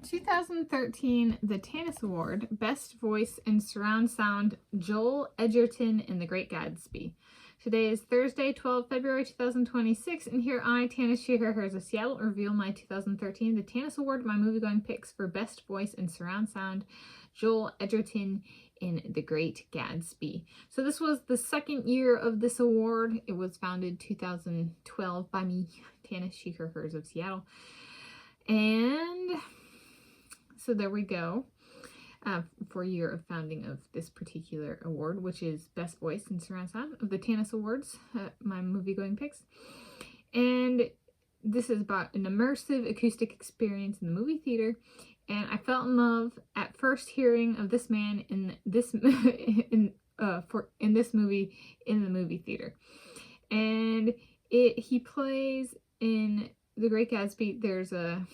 2013, the Tanis Award, Best Voice in Surround Sound, Joel Edgerton in The Great Gatsby. Today is Thursday, 12 February 2026, and here I, Tanis Coralee of Seattle, reveal my 2013 the Tanis Award, my movie-going picks for Best Voice in Surround Sound, Joel Edgerton in The Great Gatsby. So this was the second year of this award. It was founded 2012 by me, Tanis Coralee of Seattle. And so there we go, for a year of founding of this particular award, which is Best Voice in Surround Sound of the Tanis Awards, my movie-going picks. And this is about an immersive acoustic experience in the movie theater. And I fell in love at first hearing of this man in this movie in the movie theater. And he plays in The Great Gatsby. There's a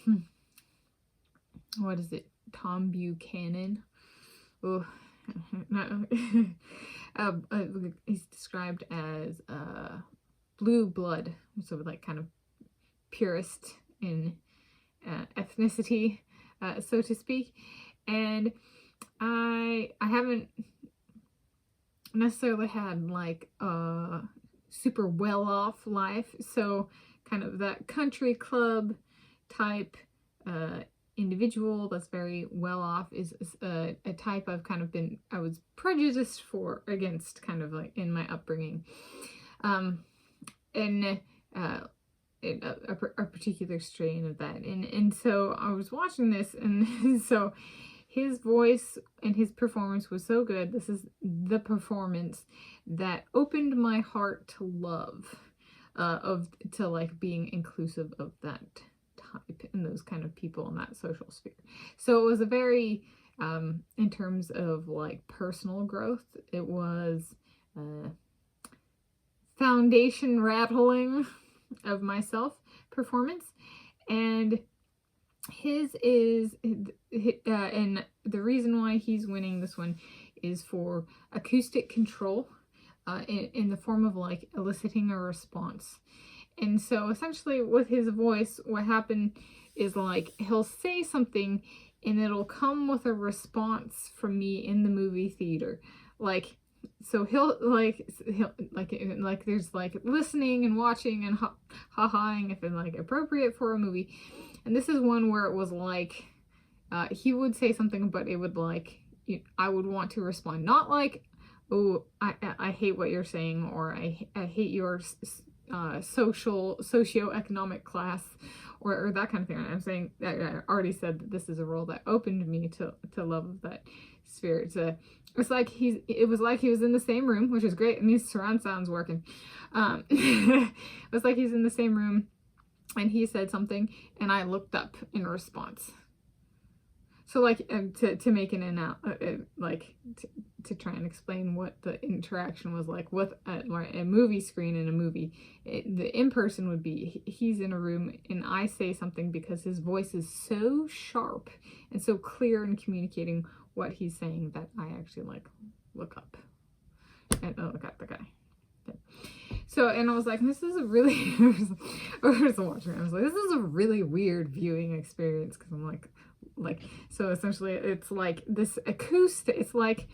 what is it? Tom Buchanan. Oh, he's described as blue blood, so like kind of purist in ethnicity, so to speak. And I haven't necessarily had like a super well-off life, so kind of that country club type individual that's very well off is a type I've kind of been, I was prejudiced against kind of like in my upbringing. And a particular strain of that. And so I was watching this, and so his voice and his performance was so good. This is the performance that opened my heart to love, to like being inclusive of that type and those kind of people in that social sphere. So it was a very, in terms of like personal growth, it was foundation rattling of myself performance. And his is, and the reason why he's winning this one is for acoustic control, in the form of like eliciting a response. And so essentially with his voice, what happened is like he'll say something and it'll come with a response from me in the movie theater. Like, so he'll there's like listening and watching and ha-haing if it's like appropriate for a movie. And this is one where it was like, he would say something, but it would like, I would want to respond, not like, oh, I hate what you're saying, or I hate your socioeconomic class, or that kind of thing. I'm saying, I already said that this is a role that opened me to love of that sphere. It was like he was in the same room, which is great. It means surround sound's working. It was like he's in the same room and he said something and I looked up in response. So like to make to try and explain what the interaction was like with a movie screen in a movie. The in-person would be, he's in a room and I say something because his voice is so sharp and so clear in communicating what he's saying that I actually like look up and look at the guy. Okay. So, and I was like, this is a really, I was like, this is a really weird viewing experience, because I'm like, so essentially it's like this acoustic, it's like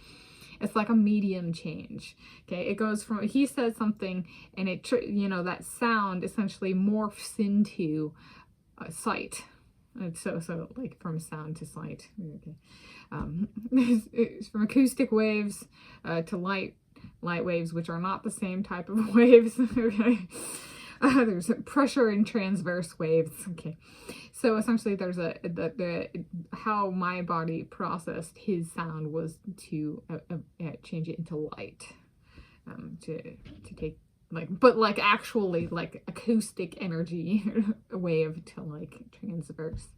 a medium change. Okay, it goes from, he says something and it, that sound essentially morphs into sight. And so like from sound to sight. Okay, it's from acoustic waves to light waves, which are not the same type of waves. Okay. There's pressure and transverse waves. Okay, so essentially there's how my body processed his sound was to change it into light, to take but actually acoustic energy wave to transverse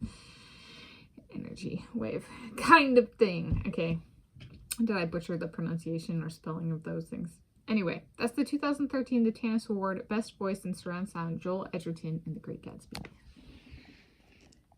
energy wave kind of thing. Okay, did I butcher the pronunciation or spelling of those things? Anyway, that's the 2013 the Tanis Award, Best Voice in Surround Sound, Joel Edgerton in The Great Gatsby.